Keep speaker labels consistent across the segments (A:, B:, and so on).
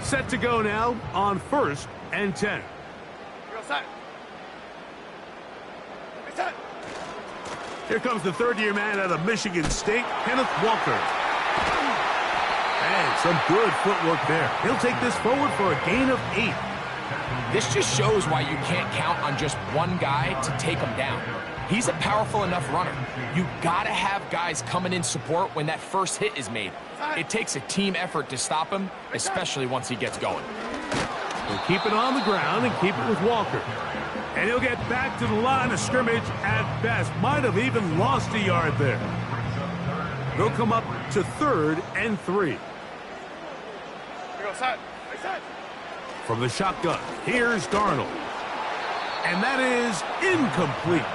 A: Set to go now on 1st and 10. Here comes the third-year man out of Michigan State, Kenneth Walker. And some good footwork there. He'll take this forward for a gain of 8.
B: This just shows why you can't count on just one guy to take him down. He's a powerful enough runner. You gotta have guys coming in support when that first hit is made. It takes a team effort to stop him, especially once he gets going.
A: He'll keep it on the ground and keep it with Walker. And he'll get back to the line of scrimmage at best. Might have even lost a yard there. They'll come up to 3rd and 3. From the shotgun, here's Darnold. And that is incomplete.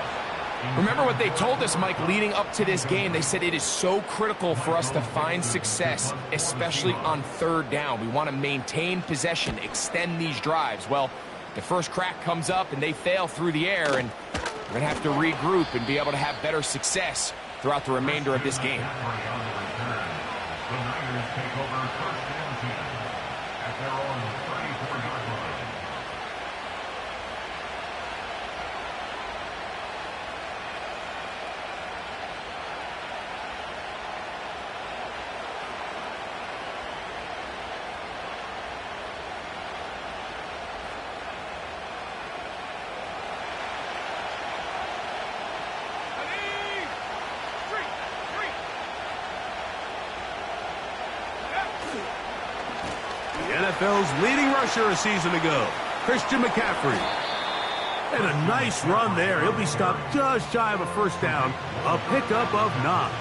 B: Remember what they told us, Mike, leading up to this game. They said it is so critical for us to find success, especially on 3rd down. We want to maintain possession, extend these drives. Well, the first crack comes up and they fail through the air, and we're going to have to regroup and be able to have better success throughout the remainder of this game.
A: NFL's leading rusher a season ago, Christian McCaffrey. And a nice run there. He'll be stopped just shy of a first down. A pickup of 9.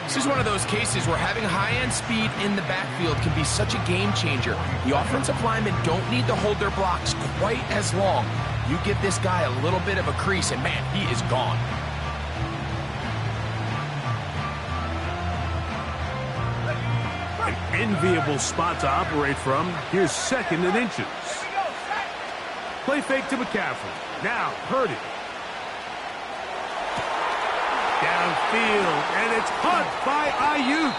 B: This is one of those cases where having high-end speed in the backfield can be such a game changer. The offensive linemen don't need to hold their blocks quite as long. You give this guy a little bit of a crease, and man, he is gone.
A: Enviable spot to operate from. Here's 2nd and inches. Play fake to McCaffrey. Now, Purdy. Downfield, and it's caught by Ayuk.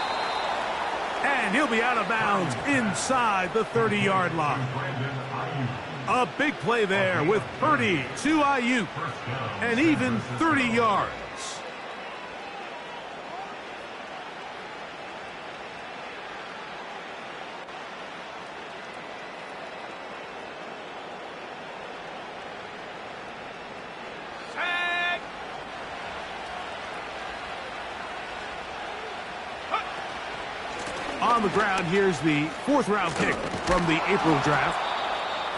A: And he'll be out of bounds inside the 30-yard line. A big play there with Purdy to Ayuk. And even 30 yards. On the ground, here's the 4th-round pick from the April draft.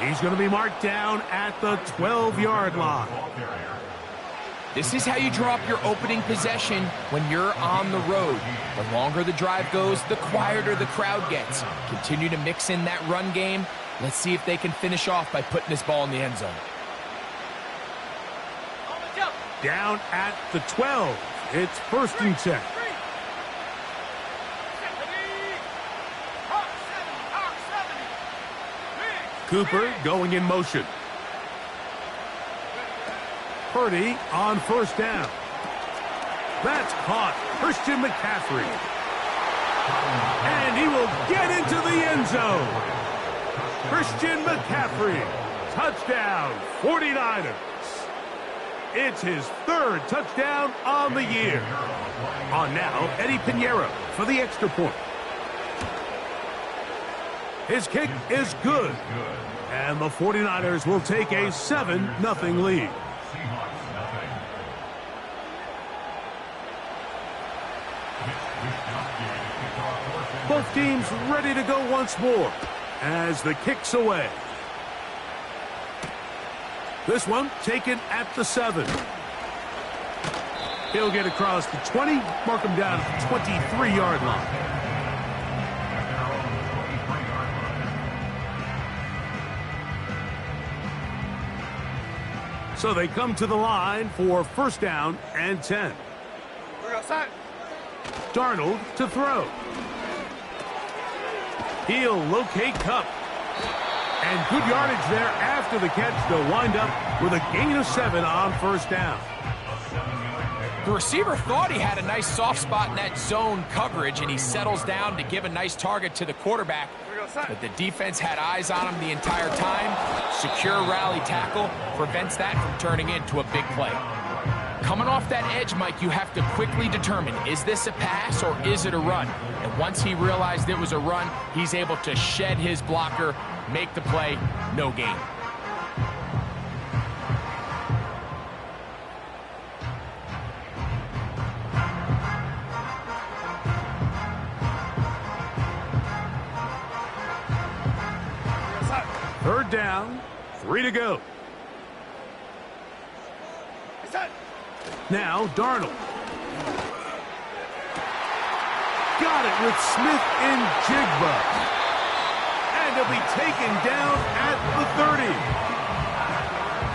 A: He's going to be marked down at the 12-yard line.
B: This is how you draw up your opening possession when you're on the road. The longer the drive goes, the quieter the crowd gets. Continue to mix in that run game. Let's see if they can finish off by putting this ball in the end zone.
A: Down at the 12. It's 1st and 10. Cooper going in motion. Purdy on 1st down. That's caught. Christian McCaffrey. And he will get into the end zone. Christian McCaffrey. Touchdown, 49ers. It's his 3rd touchdown on the year. On now, Eddie Pinheiro for the extra point. His kick is good. And the 49ers will take a 7-0 lead. Both teams ready to go once more as the kick's away. This one taken at the 7. He'll get across the 20, mark him down at the 23-yard line. So they come to the line for 1st down and 10. Darnold to throw. He'll locate Kupp. And good yardage there after the catch. They'll wind up with a gain of 7 on 1st down.
B: The receiver thought he had a nice soft spot in that zone coverage, and he settles down to give a nice target to the quarterback. But the defense had eyes on him the entire time. Secure rally tackle prevents that from turning into a big play. Coming off that edge, Mike, you have to quickly determine, is this a pass or is it a run? And once he realized it was a run, he's able to shed his blocker, make the play, no gain.
A: Third down, 3 to go. Now, Darnold. Got it with Smith and Jigba. And he'll be taken down at the 30.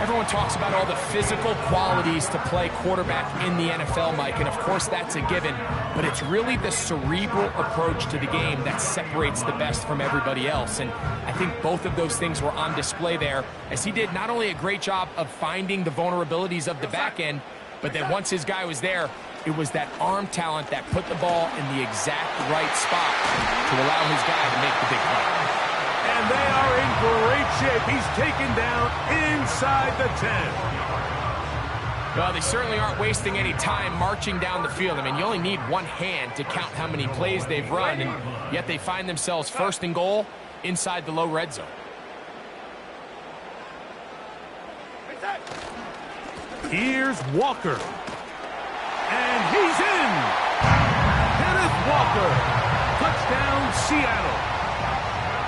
B: Everyone talks about all the physical qualities to play quarterback in the NFL, Mike, and of course that's a given, but it's really the cerebral approach to the game that separates the best from everybody else, and I think both of those things were on display there, as he did not only a great job of finding the vulnerabilities of the back end, but then once his guy was there, it was that arm talent that put the ball in the exact right spot to allow his guy to make the big play.
A: And they are in great shape. He's taken down inside the 10.
B: Well, they certainly aren't wasting any time marching down the field. I mean, you only need one hand to count how many plays they've run, and yet they find themselves first and goal inside the low red zone.
A: Here's Walker. And he's in. Kenneth Walker. Touchdown, Seattle.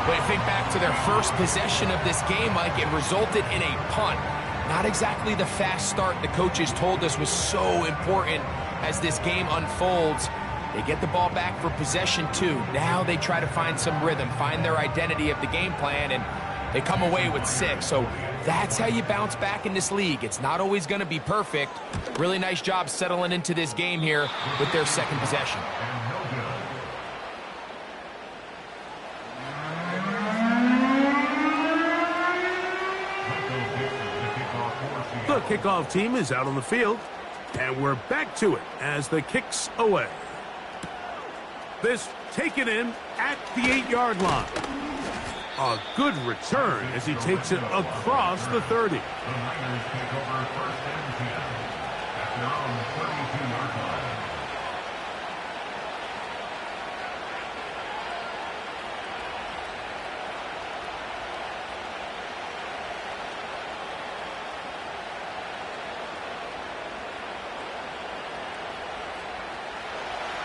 B: But I think back to their first possession of this game, Mike, it resulted in a punt. Not exactly the fast start the coaches told us was so important as this game unfolds. They get the ball back for possession 2. Now they try to find some rhythm, find their identity of the game plan, and they come away with 6. So that's how you bounce back in this league. It's not always going to be perfect. Really nice job settling into this game here with their second possession.
A: The kickoff team is out on the field, and we're back to it as the kick's away. This taken in at the 8-yard line. A good return as he takes it across the 30.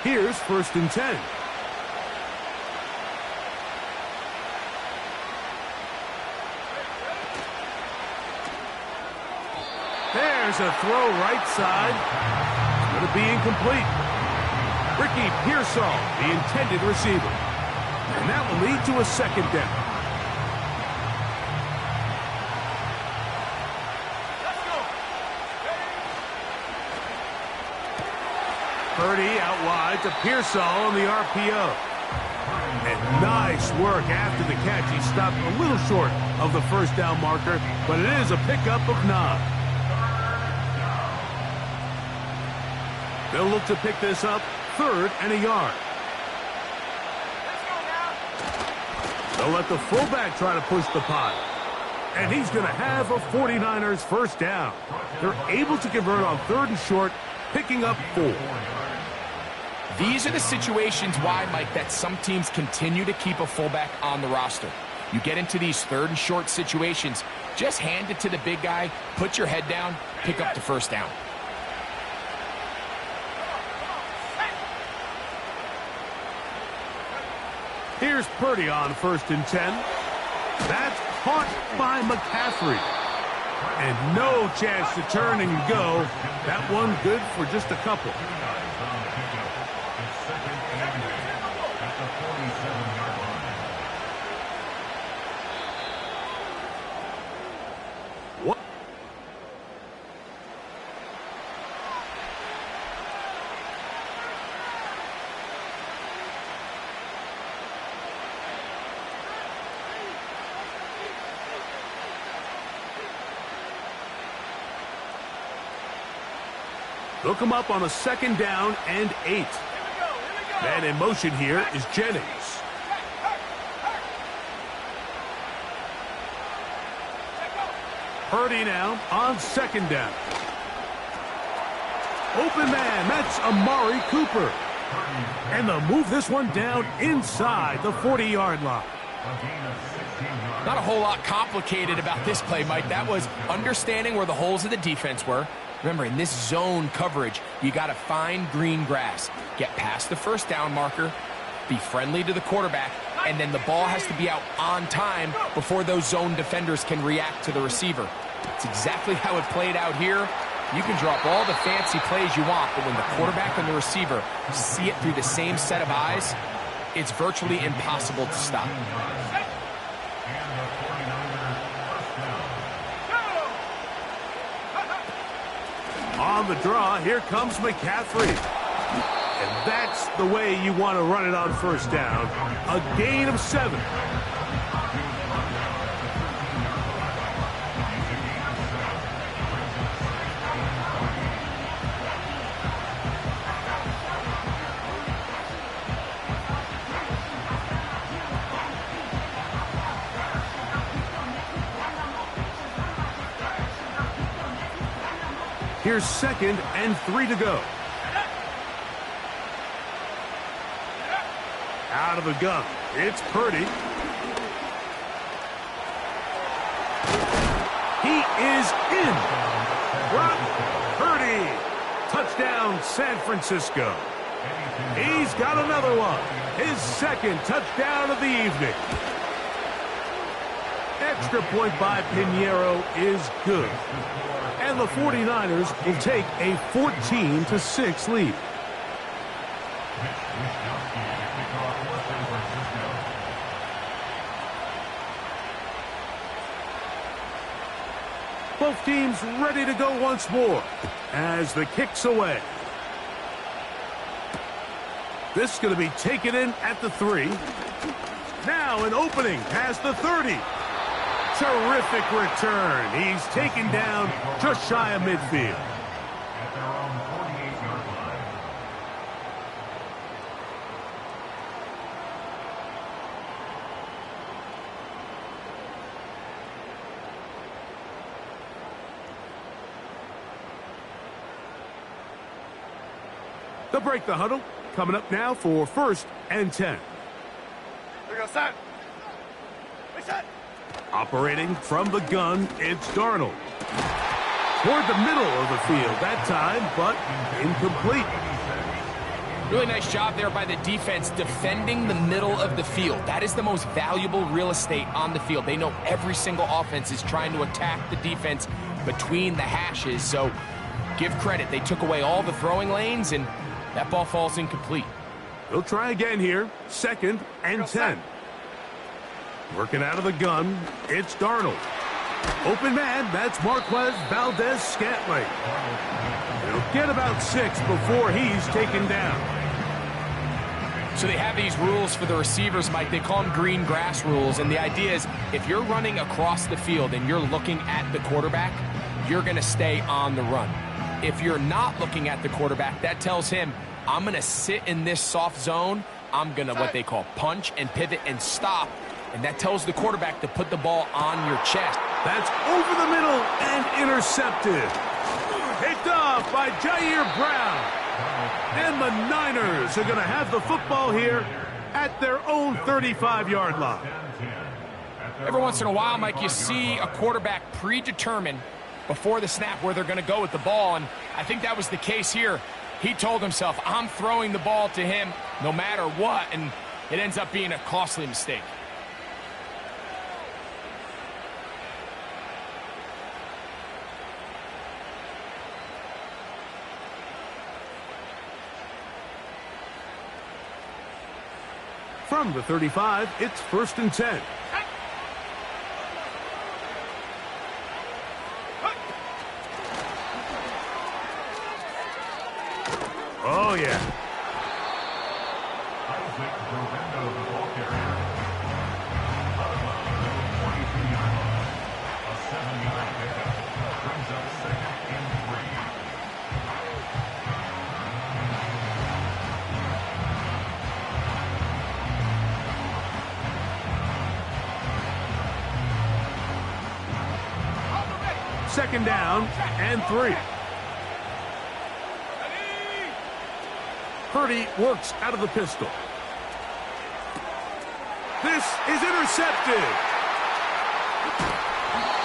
A: Here's 1st and 10. There's a throw right side. It's going to be incomplete. Ricky Pearsall, the intended receiver. And that will lead to a 2nd down. Purdy out wide to Pearsall on the RPO. And nice work after the catch. He stopped a little short of the 1st down marker, but it is a pickup of 9. They'll look to pick this up 3rd and a yard. They'll let the fullback try to push the pile. And he's going to have a 49ers 1st down. They're able to convert on 3rd and short, picking up 4.
B: These are the situations why, Mike, that some teams continue to keep a fullback on the roster. You get into these 3rd and short situations, just hand it to the big guy, put your head down, pick up the 1st down.
A: Here's Purdy on 1st and 10. That's caught by McCaffrey. And no chance to turn and go. That one good for just a couple. What? Look him up on a 2nd down and 8. Man in motion here is Jennings. Purdy now on second down. Open man, that's Amari Cooper. And they'll move this one down inside the 40-yard line.
B: Not a whole lot complicated about this play, Mike. That was understanding where the holes of the defense were. Remember, in this zone coverage, you got to find green grass. Get past the first down marker, be friendly to the quarterback, and then the ball has to be out on time before those zone defenders can react to the receiver. It's exactly how it played out here. You can drop all the fancy plays you want, but when the quarterback and the receiver see it through the same set of eyes, it's virtually impossible to stop.
A: On the draw, here comes McCaffrey. And that's the way you want to run it on first down. A gain of 7. Here's 2nd and 3 to go. Out of the gun, it's Purdy. He is in. Brock Purdy. Touchdown, San Francisco. He's got another one. His 2nd touchdown of the evening. Extra point by Pinheiro is good. And the 49ers will take a 14-6 lead. Both teams ready to go once more as the kick's away. This is going to be taken in at the 3. Now an opening past the 30. Terrific return. He's taken down just shy of midfield.
C: At their own 48-yard line.
A: They'll break the huddle. Coming up now for 1st and 10.
D: Here we go, set. Reset.
A: Operating from the gun, it's Darnold. Toward the middle of the field that time, but incomplete.
B: Really nice job there by the defense defending the middle of the field. That is the most valuable real estate on the field. They know every single offense is trying to attack the defense between the hashes. So give credit. They took away all the throwing lanes, and that ball falls incomplete.
A: They'll try again here. 2nd and 10. Working out of the gun, it's Darnold. Open man, that's Marquez Valdez-Scantling. He'll get about 6 before he's taken down.
B: So they have these rules for the receivers, Mike. They call them green grass rules. And the idea is if you're running across the field and you're looking at the quarterback, you're going to stay on the run. If you're not looking at the quarterback, that tells him, I'm going to sit in this soft zone. I'm going to what they call punch and pivot and stop. And that tells the quarterback to put the ball on your chest.
A: That's over the middle and intercepted. Picked off by Jair Brown. And the Niners are going to have the football here at their own 35-yard line.
B: Every once in a while, Mike, you see a quarterback predetermine before the snap where they're going to go with the ball. And I think that was the case here. He told himself, I'm throwing the ball to him no matter what. And it ends up being a costly mistake.
A: From the 35, it's 1st and 10. Oh, yeah.
C: Isaac Guerrero, the ball carrier. 22-yard line. A 7-yard pickup. Brings up 2nd and 3.
A: Second down and 3. Purdy works out of the pistol. This is intercepted.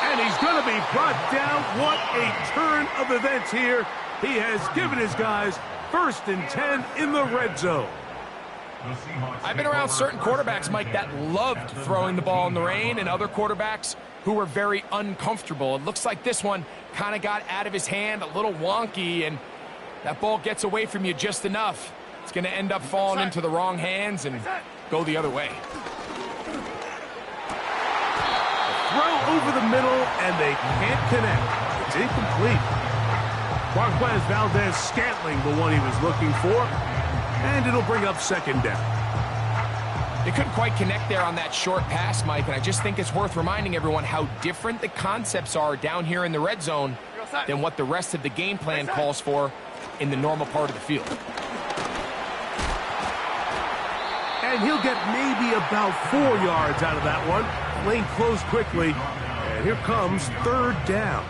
A: And he's going to be brought down. What a turn of events here. He has given his guys 1st and 10 in the red zone.
B: I've been around certain quarterbacks, Mike, that loved throwing the ball in the rain, and other quarterbacks who were very uncomfortable. It looks like this one kind of got out of his hand, a little wonky, and that ball gets away from you just enough. It's going to end up falling into the wrong hands and go the other way.
A: Throw over the middle, and they can't connect. It's incomplete. Marquez Valdez-Scantling, the one he was looking for, and it'll bring up second down.
B: They couldn't quite connect there on that short pass, Mike, and I just think it's worth reminding everyone how different the concepts are down here in the red zone than what the rest of the game plan calls for in the normal part of the field.
A: And he'll get maybe about 4 yards out of that one. Lane closed quickly, and here comes third down.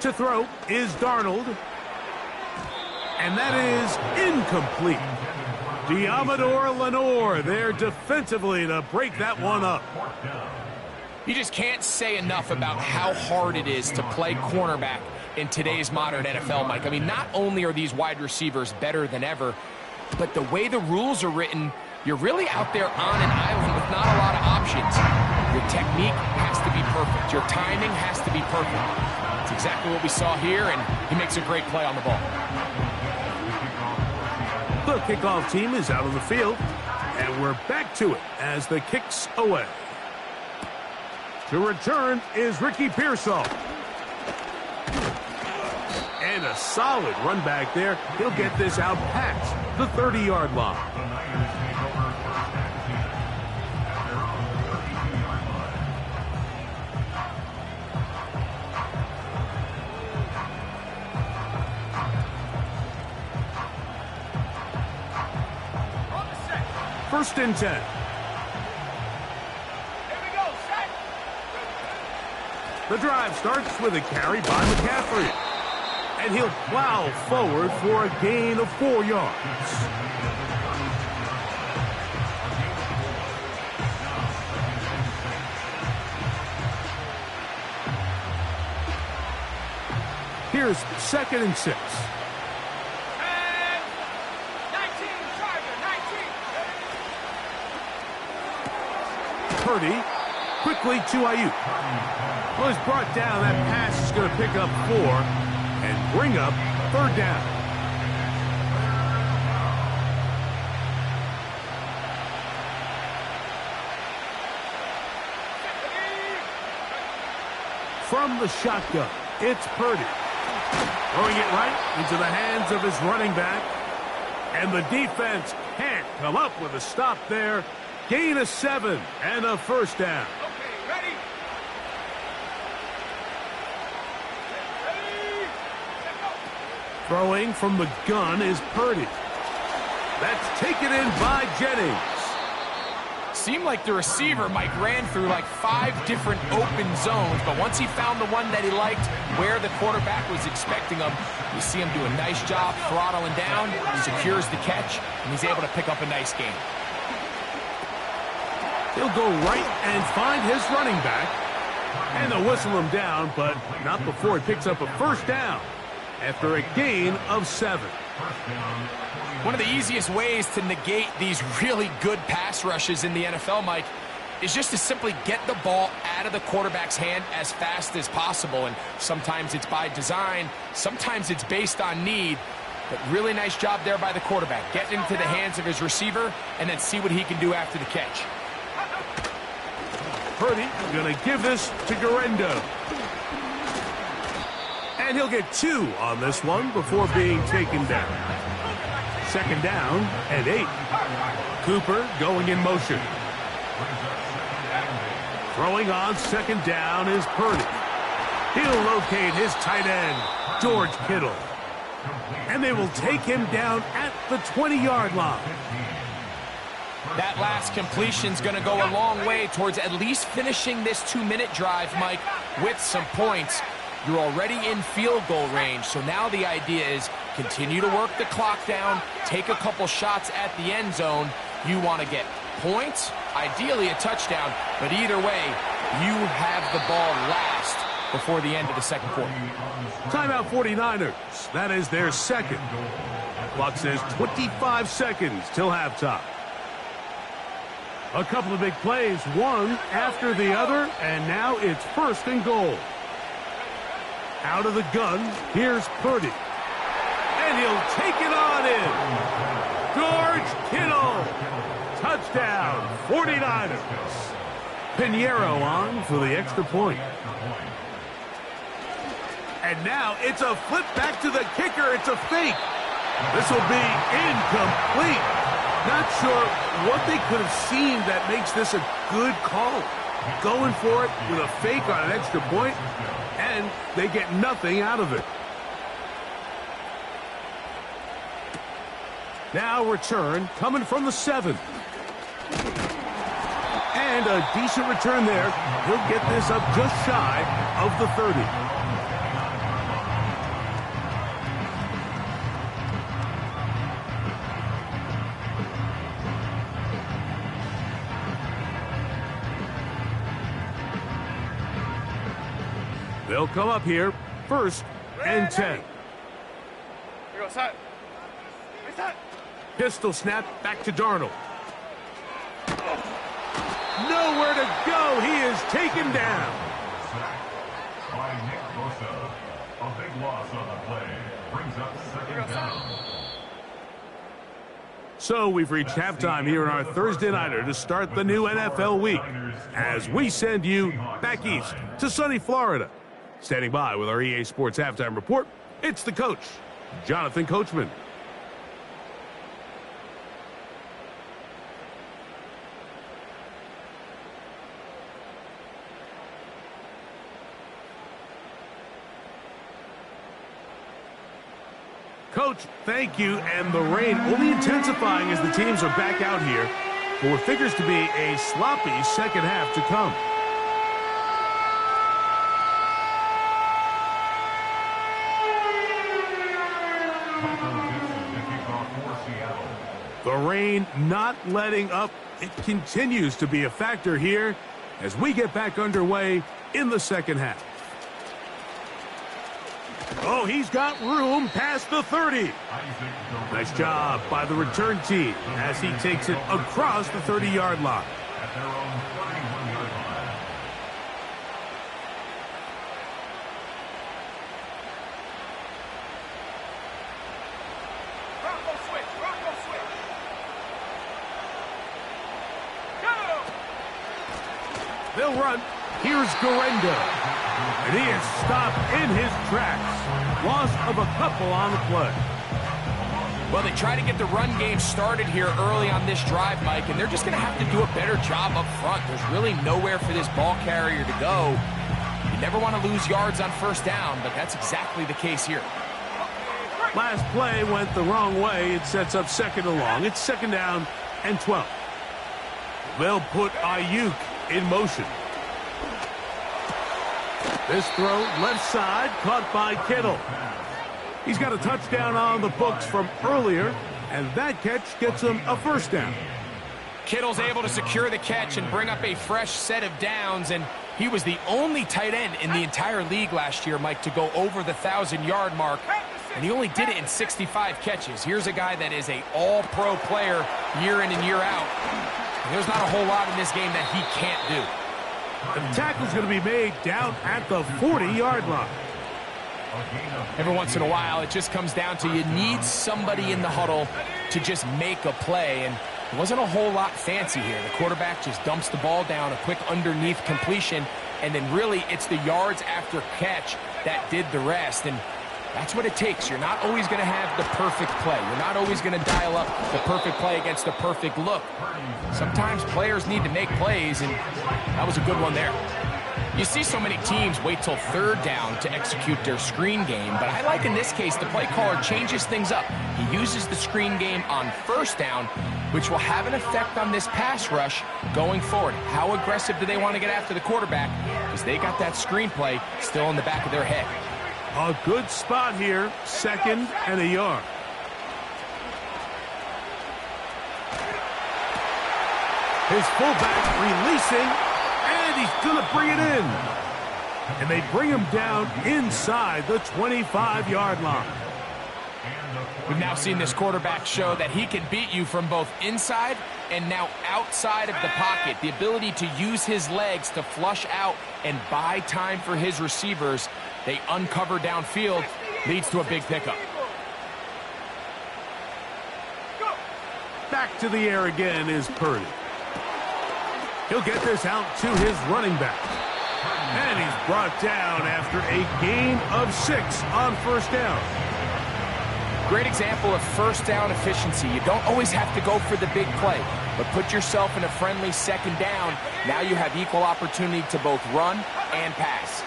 A: To throw is Darnold. And that is incomplete. Diamador Lenore there defensively to break that one up.
B: You just can't say enough about how hard it is to play cornerback in today's modern NFL, Mike. I mean, not only are these wide receivers better than ever, but the way the rules are written, you're really out there on an island with not a lot of options. Your technique has to be perfect. Your timing has to be perfect. It's exactly what we saw here, and he makes a great play on the ball.
A: The kickoff team is out on the field, and we're back to it as the kick's away. To return is Ricky Pearsall. And a solid run back there. He'll get this out past the 30-yard line. First and 10. The drive starts with a carry by McCaffrey. And he'll plow forward for a gain of 4 yards. Here's 2nd and 6. Purdy quickly to Ayuk. Well, he's brought down. That pass is going to pick up 4 and bring up third down. From the shotgun, it's Purdy. Throwing it right into the hands of his running back. And the defense can't come up with a stop there. Gain of 7 and a first down.
D: Okay, ready?
A: Throwing from the gun is Purdy. That's taken in by Jennings.
B: Seemed like the receiver, Mike, ran through like 5 different open zones, but once he found the one that he liked, where the quarterback was expecting him, you see him do a nice job throttling down, secures the catch, and he's able to pick up a nice gain.
A: He'll go right and find his running back. And they'll whistle him down, but not before he picks up a first down after a gain of 7.
B: One of the easiest ways to negate these really good pass rushes in the NFL, Mike, is just to simply get the ball out of the quarterback's hand as fast as possible. And sometimes it's by design, sometimes it's based on need. But really nice job there by the quarterback. Get into the hands of his receiver and then see what he can do after the catch.
A: Purdy going to give this to Guerrero. And he'll get 2 on this one before being taken down. Second down and 8. Cooper going in motion. Throwing on second down is Purdy. He'll locate his tight end, George Kittle. And they will take him down at the 20-yard line.
B: That last completion's going to go a long way towards at least finishing this 2-minute drive, Mike, with some points. You're already in field goal range, so now the idea is continue to work the clock down, take a couple shots at the end zone. You want to get points, ideally a touchdown, but either way, you have the ball last before the end of the second quarter.
A: Timeout 49ers. That is their second. Clock says 25 seconds till halftime. A couple of big plays, one after the other, and now it's first and goal. Out of the gun, here's Purdy. And he'll take it on in. George Kittle. Touchdown, 49ers. Pinheiro on for the extra point. And now it's a flip back to the kicker. It's a fake. This will be incomplete. Not sure what they could have seen that makes this a good call. Going for it with a fake on an extra point, and they get nothing out of it. Now return coming from the 7. And a decent return there. He'll get this up just shy of the 30. They'll come up here, first and 10.
D: Here you go, set. Reset.
A: Pistol snap back to Darnold. Nowhere to go. He is taken down.
C: Sacked by Nick Bosa. A big loss on the play. Brings up second down.
A: So we've reached halftime here in our Thursday Nighter to start the new NFL week as we send you back east to sunny Florida. Standing by with our EA Sports Halftime Report, it's the coach, Jonathan Coachman. Coach, thank you, and the rain only intensifying as the teams are back out here for what figures to be a sloppy second half to come. The rain not letting up. It continues to be a factor here as we get back underway in the second half. Oh, he's got room past the 30. Nice job by the return team as he takes it across the 30-yard line.
C: At their own 31-yard line.
D: Rocco switch. Rocco switch. Go!
A: They'll run. Here's Garendo. And he is stopped in his tracks. Loss of a couple on the play.
B: Well, they try to get the run game started here early on this drive, Mike, and they're just going to have to do a better job up front. There's really nowhere for this ball carrier to go. You never want to lose yards on first down, but that's exactly the case here.
A: Last play went the wrong way. It sets up second and long. It's second down and 12. They'll put Ayuk in motion. This throw left side caught by Kittle. He's got a touchdown on the books from earlier, and that catch gets him a first down.
B: Kittle's able to secure the catch and bring up a fresh set of downs, and he was the only tight end in the entire league last year, Mike, to go over the 1,000-yard mark, and he only did it in 65 catches. Here's a guy that is an all-pro player year in and year out, and there's not a whole lot in this game that he can't do.
A: The tackle's going to be made down at the 40-yard line.
B: Every once in a while, it just comes down to you need somebody in the huddle to just make a play, and it wasn't a whole lot fancy here. The quarterback just dumps the ball down, a quick underneath completion, and then really it's the yards after catch that did the rest. And That's what it takes. You're not always going to have the perfect play. You're not always going to dial up the perfect play against the perfect look. Sometimes players need to make plays, and that was a good one there. You see so many teams wait till third down to execute their screen game, but I like in this case the play caller changes things up. He uses the screen game on first down, which will have an effect on this pass rush going forward. How aggressive do they want to get after the quarterback? Because they got that screen play still in the back of their head.
A: A good spot here, 2nd and a yard. His fullback releasing, and he's going to bring it in. And they bring him down inside the 25-yard line.
B: We've now seen this quarterback show that he can beat you from both inside and now outside of the pocket. The ability to use his legs to flush out and buy time for his receivers. They uncover downfield, leads to a big pickup.
A: Back to the air again is Purdy. He'll get this out to his running back. And he's brought down after a gain of 6 on first down.
B: Great example of first down efficiency. You don't always have to go for the big play, but put yourself in a friendly second down. Now you have equal opportunity to both run and pass.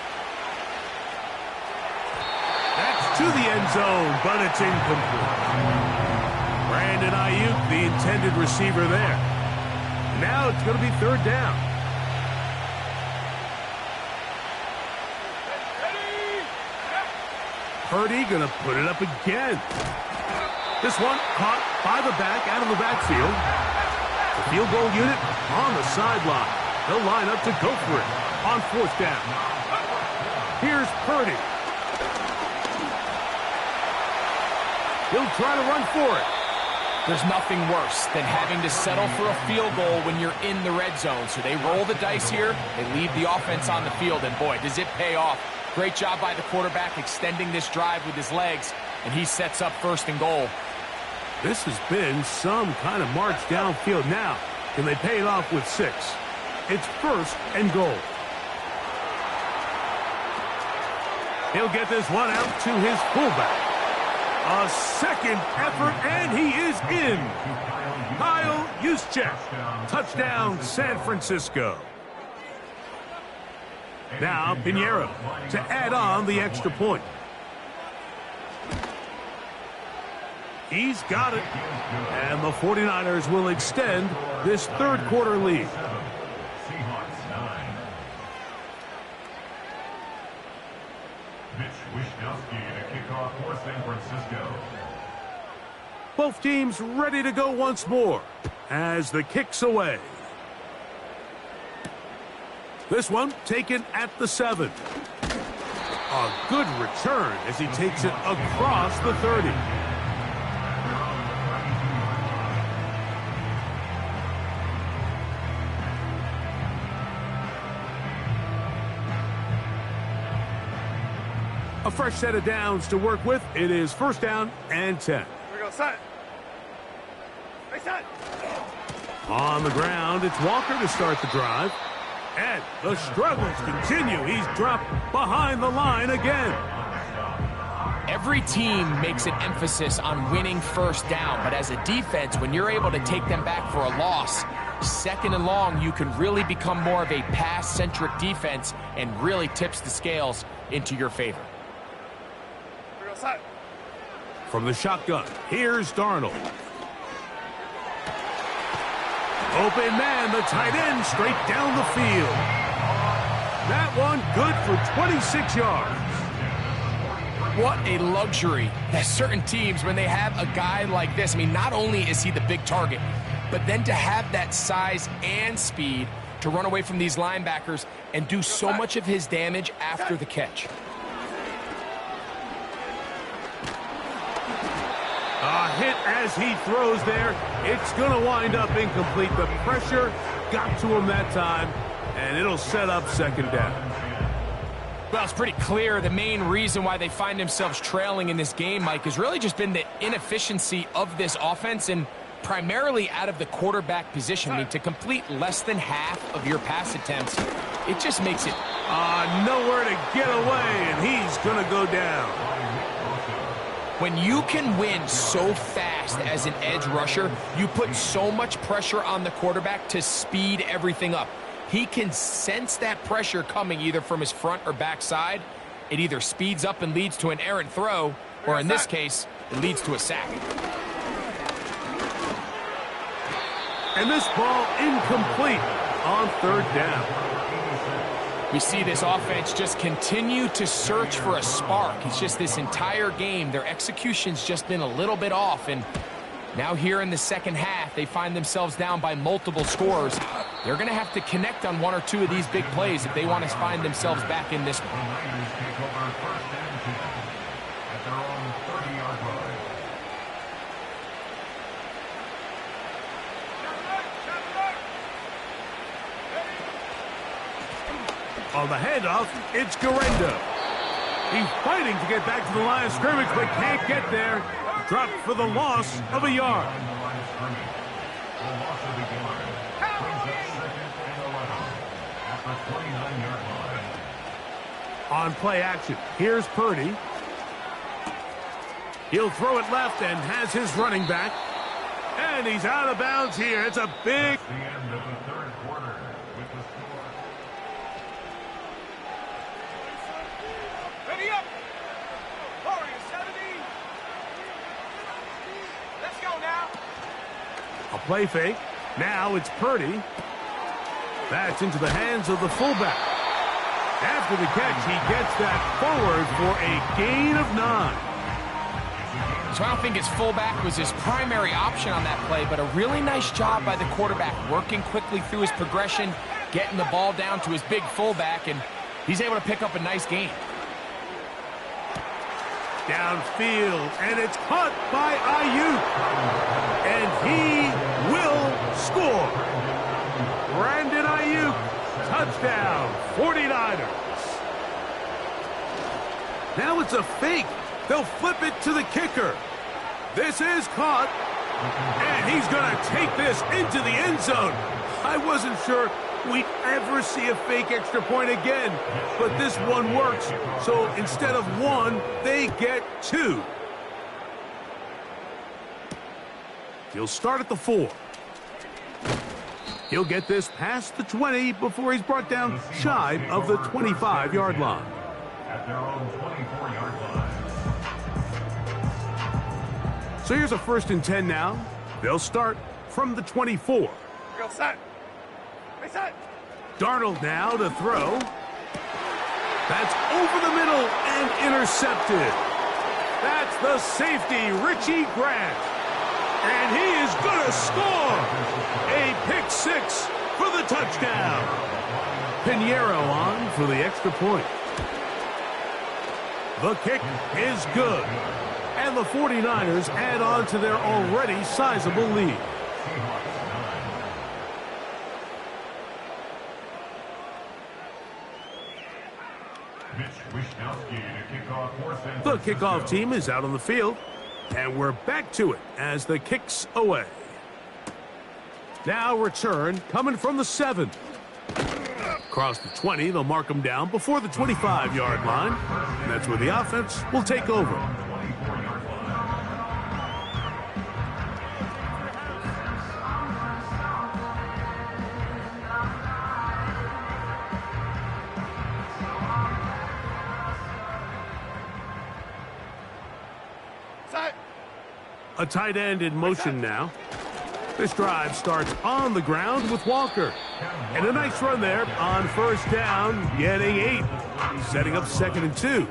A: That's to the end zone, but it's incomplete. Brandon Ayuk, the intended receiver there. Now it's going to be third down. Purdy going to put it up again. This one caught by the back out of the backfield. The field goal unit on the sideline. They'll line up to go for it on fourth down. Here's Purdy. He'll try to run for it.
B: There's nothing worse than having to settle for a field goal when you're in the red zone. So they roll the dice here. They leave the offense on the field, and boy, does it pay off. Great job by the quarterback extending this drive with his legs, and he sets up 1st and goal.
A: This has been some kind of march downfield. Now, can they pay it off with 6? It's 1st and goal. He'll get this one out to his fullback. A second effort, and he is in. Kyle Juszczyk. Touchdown, San Francisco. Now, Pinheiro to add on the extra point. He's got it. And the 49ers will extend this third quarter lead.
C: Seahawks 9. Mitch Wishnowsky to kick off for San Francisco.
A: Both teams ready to go once more as the kick's away. This one taken at the 7. A good return as he takes it across the 30. A fresh set of downs to work with. It is 1st down and 10.
D: Here we go, set. Hey, set.
A: On the ground, it's Walker to start the drive. And the struggles continue. He's dropped behind the line again.
B: Every team makes an emphasis on winning first down, but as a defense, when you're able to take them back for a loss, 2nd and long, you can really become more of a pass-centric defense and really tips the scales into your favor.
D: Here we go, set.
A: From the shotgun, here's Darnold. Open man, the tight end, straight down the field. That one good for 26 yards.
B: What a luxury that certain teams, when they have a guy like this, I mean, not only is he the big target, but then to have that size and speed to run away from these linebackers and do so much of his damage after the catch.
A: A hit as he throws there. It's going to wind up incomplete. The pressure got to him that time, and it'll set up 2nd down.
B: Well, it's pretty clear the main reason why they find themselves trailing in this game, Mike, has really just been the inefficiency of this offense and primarily out of the quarterback position. I mean, to complete less than half of your pass attempts, it just makes it
A: nowhere to get away, and he's going to go down.
B: When you can win so fast as an edge rusher, you put so much pressure on the quarterback to speed everything up. He can sense that pressure coming either from his front or back side. It either speeds up and leads to an errant throw, or in this case, it leads to a sack.
A: And this ball incomplete on third down.
B: We see this offense just continue to search for a spark. It's just this entire game, their execution's just been a little bit off. And now here in the second half, they find themselves down by multiple scores. They're going to have to connect on one or two of these big plays if they want to find themselves back in this one.
A: On the handoff, it's Guerrero. He's fighting to get back to the line of scrimmage, but can't get there. Dropped for the loss of a yard. On play action, here's Purdy. He'll throw it left and has his running back. And he's out of bounds here. It's a big...
C: The end of the third quarter with the score.
D: Ready up. Warriors 70. Let's go now.
A: A play fake. Now it's Purdy. That's into the hands of the fullback. After the catch, he gets that forward for a gain of 9.
B: So I don't think his fullback was his primary option on that play, but a really nice job by the quarterback working quickly through his progression, getting the ball down to his big fullback, and he's able to pick up a nice gain.
A: Downfield, and it's caught by Ayuk. And he will score. Brandon Ayuk, touchdown, 49ers. Now it's a fake. They'll flip it to the kicker. This is caught. And he's going to take this into the end zone. I wasn't sure we'd ever see a fake extra point again, but this one works. So instead of 1, they get 2. He'll start at the 4. He'll get this past the 20 before he's brought down shy of the 25-yard line.
C: At their own 24-yard line.
A: So here's a 1st and 10 now. They'll start from the 24.
D: Go set. Hey, set.
A: Darnold now to throw. That's over the middle and intercepted. That's the safety, Richie Grant. And he is going to score. A pick 6 for the touchdown. Pinheiro on for the extra point. The kick is good. And the 49ers add on to their already sizable lead. The kickoff team is out on the field. And we're back to it as the kick's away. Now return coming from the 7. Across the 20, they'll mark them down before the 25-yard line. And that's where the offense will take over. A tight end in motion now. This drive starts on the ground with Walker. And a nice run there on 1st down, getting 8. Setting up 2nd and 2.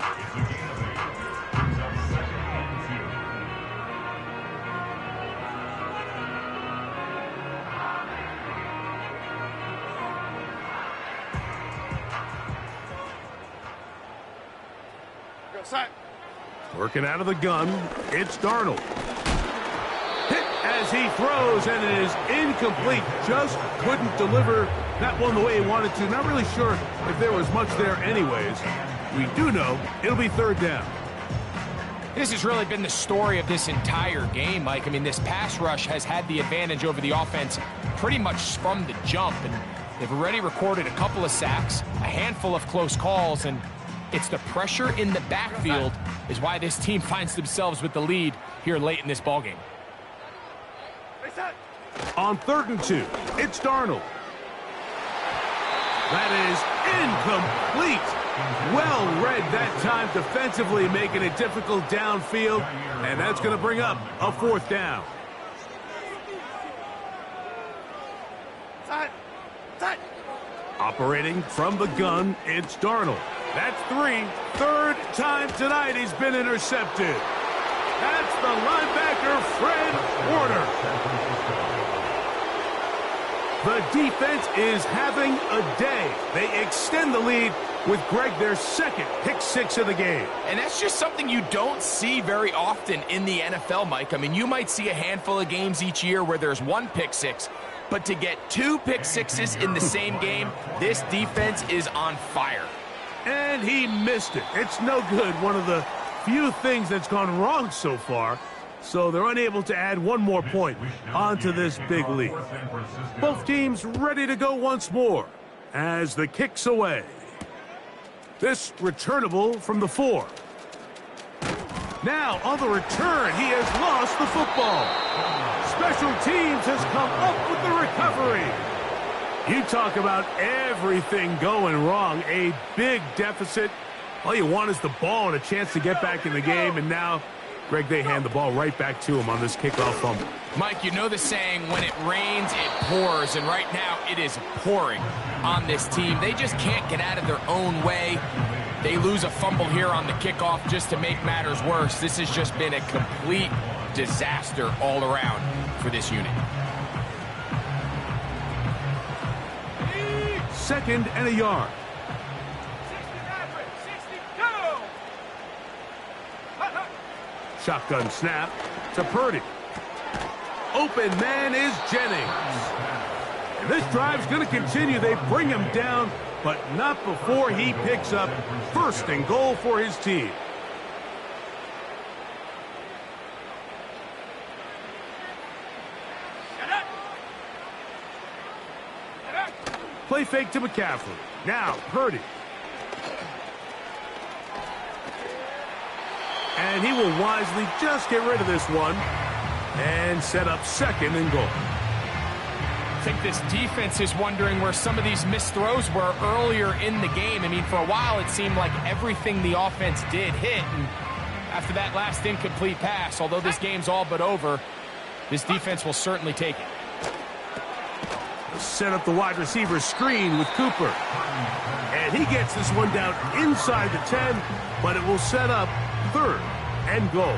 D: Go set.
A: Working out of the gun, it's Darnold. Hit as he throws, and it is incomplete. Just couldn't deliver that one the way he wanted to. Not really sure if there was much there anyways. We do know it'll be 3rd down.
B: This has really been the story of this entire game, Mike. I mean, this pass rush has had the advantage over the offense pretty much from the jump, and they've already recorded a couple of sacks, a handful of close calls, and It's the pressure in the backfield is why this team finds themselves with the lead here late in this ballgame.
A: On 3rd and 2, it's Darnold. That is incomplete. Well read that time defensively, making it difficult downfield, and that's going to bring up a 4th down. Operating from the gun, it's Darnold. That's 3. 3rd time tonight he's been intercepted. That's the linebacker, Fred Warner. The defense is having a day. They extend the lead with Greg, their 2nd pick 6 of the game.
B: And that's just something you don't see very often in the NFL, Mike. I mean, you might see a handful of games each year where there's 1 pick 6, but to get 2 pick 6s in the same game, this defense is on fire.
A: And he missed it. It's no good. One of the few things that's gone wrong so far. So they're unable to add 1 more point onto this big lead. Both teams ready to go once more as the kick's away. This returnable from the 4. Now on the return, he has lost the football. Special teams has come up with the recovery. You talk about everything going wrong. A big deficit. All you want is the ball and a chance to get back in the game. And now, Greg, they hand the ball right back to him on this kickoff fumble.
B: Mike, you know the saying, when it rains, it pours. And right now, it is pouring on this team. They just can't get out of their own way. They lose a fumble here on the kickoff just to make matters worse. This has just been a complete disaster all around for this unit.
A: 2nd and a yard.
D: 62.
A: Shotgun snap to Purdy. Open man is Jennings. And this drive's going to continue. They bring him down, but not before he picks up 1st and goal for his team. Play fake to McCaffrey. Now Purdy. And he will wisely just get rid of this one and set up 2nd and goal.
B: I think this defense is wondering where some of these missed throws were earlier in the game. I mean, for a while, it seemed like everything the offense did hit. And after that last incomplete pass, although this game's all but over, this defense will certainly take it.
A: Set up the wide receiver screen with Cooper. And he gets this one down inside the 10, but it will set up 3rd and goal.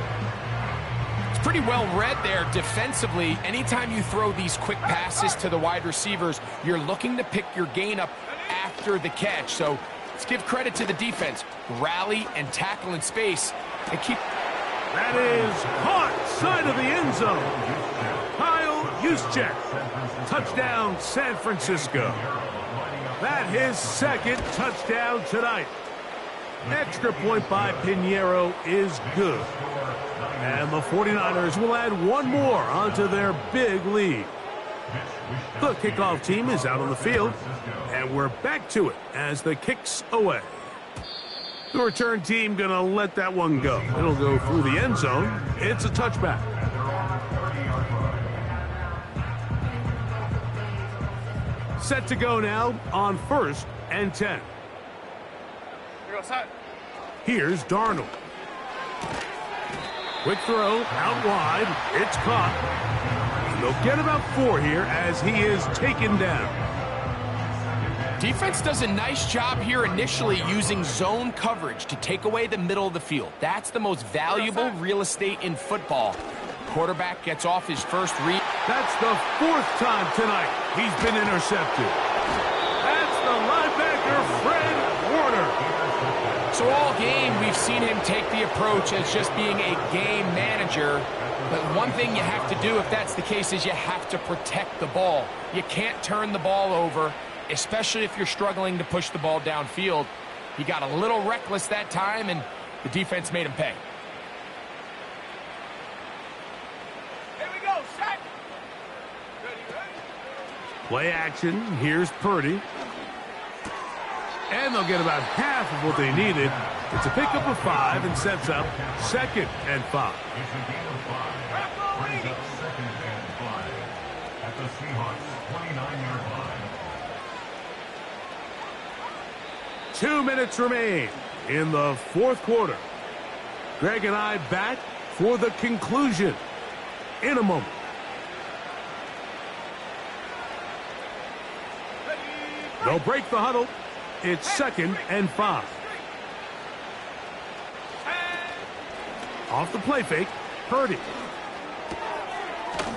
B: It's pretty well read there defensively. Anytime you throw these quick passes to the wide receivers, you're looking to pick your gain up after the catch. So let's give credit to the defense. Rally and tackle in space and keep.
A: That is caught side of the end zone. Kyle Juszczyk. Touchdown, San Francisco. That his 2nd touchdown tonight. Extra point by Pinheiro is good. And the 49ers will add 1 more onto their big lead. The kickoff team is out on the field, and we're back to it as the kick's away. The return team going to let that one go. It'll go through the end zone. It's a touchback. Set to go now on 1st and 10.
D: Here goes side.
A: Here's Darnold. Quick throw out wide. It's caught. And they'll get about 4 here as he is taken down.
B: Defense does a nice job here initially using zone coverage to take away the middle of the field. That's the most valuable real estate in football. Quarterback gets off his first read.
A: That's the 4th time tonight he's been intercepted. That's the linebacker, Fred Warner.
B: So all game, we've seen him take the approach as just being a game manager. But one thing you have to do if that's the case is you have to protect the ball. You can't turn the ball over, especially if you're struggling to push the ball downfield. He got a little reckless that time, and the defense made him pay.
A: Play action. Here's Purdy. And they'll get about half of what they needed. It's a pickup of 5 and sets up 2nd and 5.
C: It's a gain of 5. Brings up 2nd and 5 at the Seahawks 29-yard line.
A: 2 minutes remain in the 4th quarter. Greg and I back for the conclusion in a moment. They'll break the huddle. It's 2nd and 5. Off the play fake, Purdy.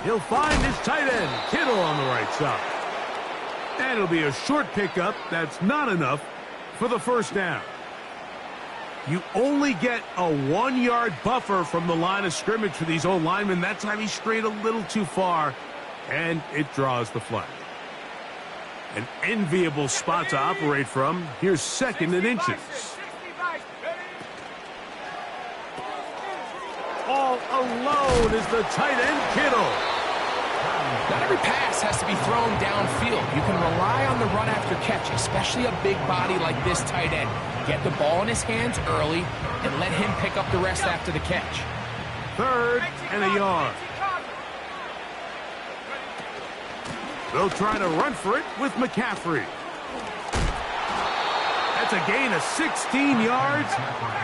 A: He'll find his tight end, Kittle, on the right side. And it'll be a short pickup. That's not enough for the first down. You only get a 1-yard buffer from the line of scrimmage for these old linemen. That time he strayed a little too far, and it draws the flag. An enviable spot to operate from. Here's 2nd and inches. All alone is the tight end, Kittle.
B: Not every pass has to be thrown downfield. You can rely on the run after catch, especially a big body like this tight end. Get the ball in his hands early and let him pick up the rest after the catch.
A: 3rd and a yard. They'll try to run for it with McCaffrey. That's a gain of 16 yards,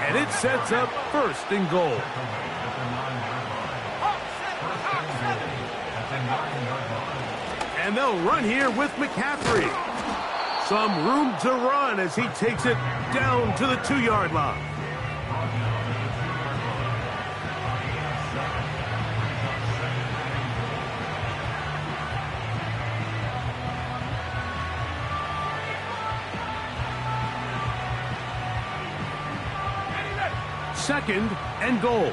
A: and it sets up 1st and goal. And they'll run here with McCaffrey. Some room to run as he takes it down to the 2-yard line. Second and goal.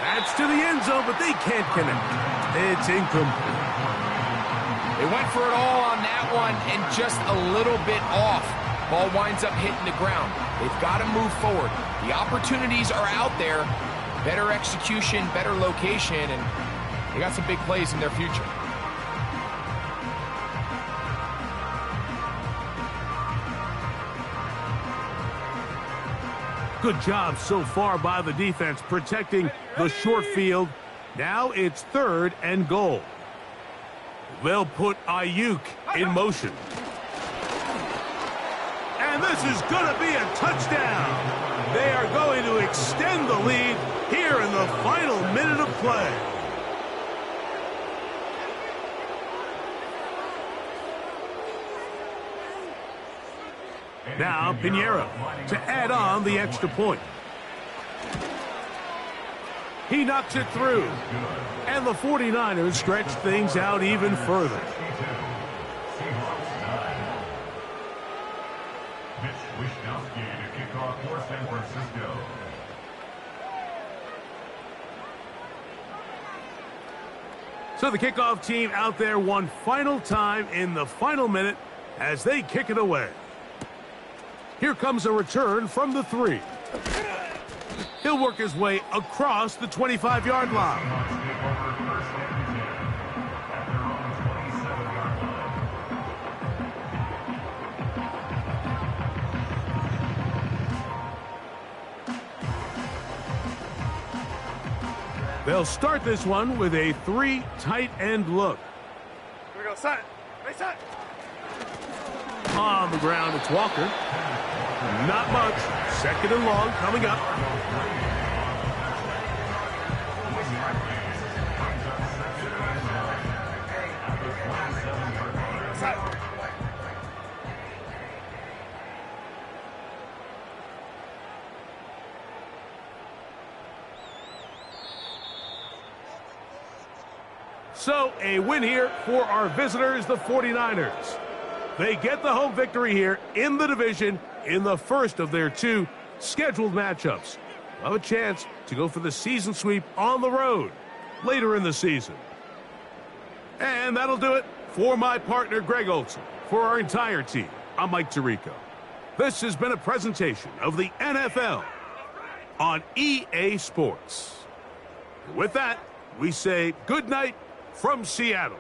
A: That's to the end zone, but they can't connect. It's incomplete.
B: They went for it all on that one and just a little bit off. Ball winds up hitting the ground. They've got to move forward. The opportunities are out there. Better execution, better location, and they got some big plays in their future.
A: Good job so far by the defense protecting the short field. Now it's 3rd and goal. They'll put Ayuk in motion. And this is going to be a touchdown. They are going to extend the lead here in the final minute of play. Now Pinheiro to add on the extra point. He knocks it through. And the 49ers stretch things out even further.
C: Mitch Wishnowsky to kick off for San Francisco.
A: So the kickoff team out there one final time in the final minute as they kick it away. Here comes a return from the 3. He'll work his way across the 25-yard line. They'll start this one with a 3 tight end look.
D: Here we go, set. Hey, set.
A: On the ground, it's Walker. Not much. 2nd and long coming up. So, a win here for our visitors, the 49ers. They get the home victory here in the division in the first of their 2 scheduled matchups. Have a chance to go for the season sweep on the road later in the season. And that'll do it for my partner, Greg Olson. For our entire team, I'm Mike Tirico. This has been a presentation of the NFL on EA Sports. With that, we say good night From Seattle,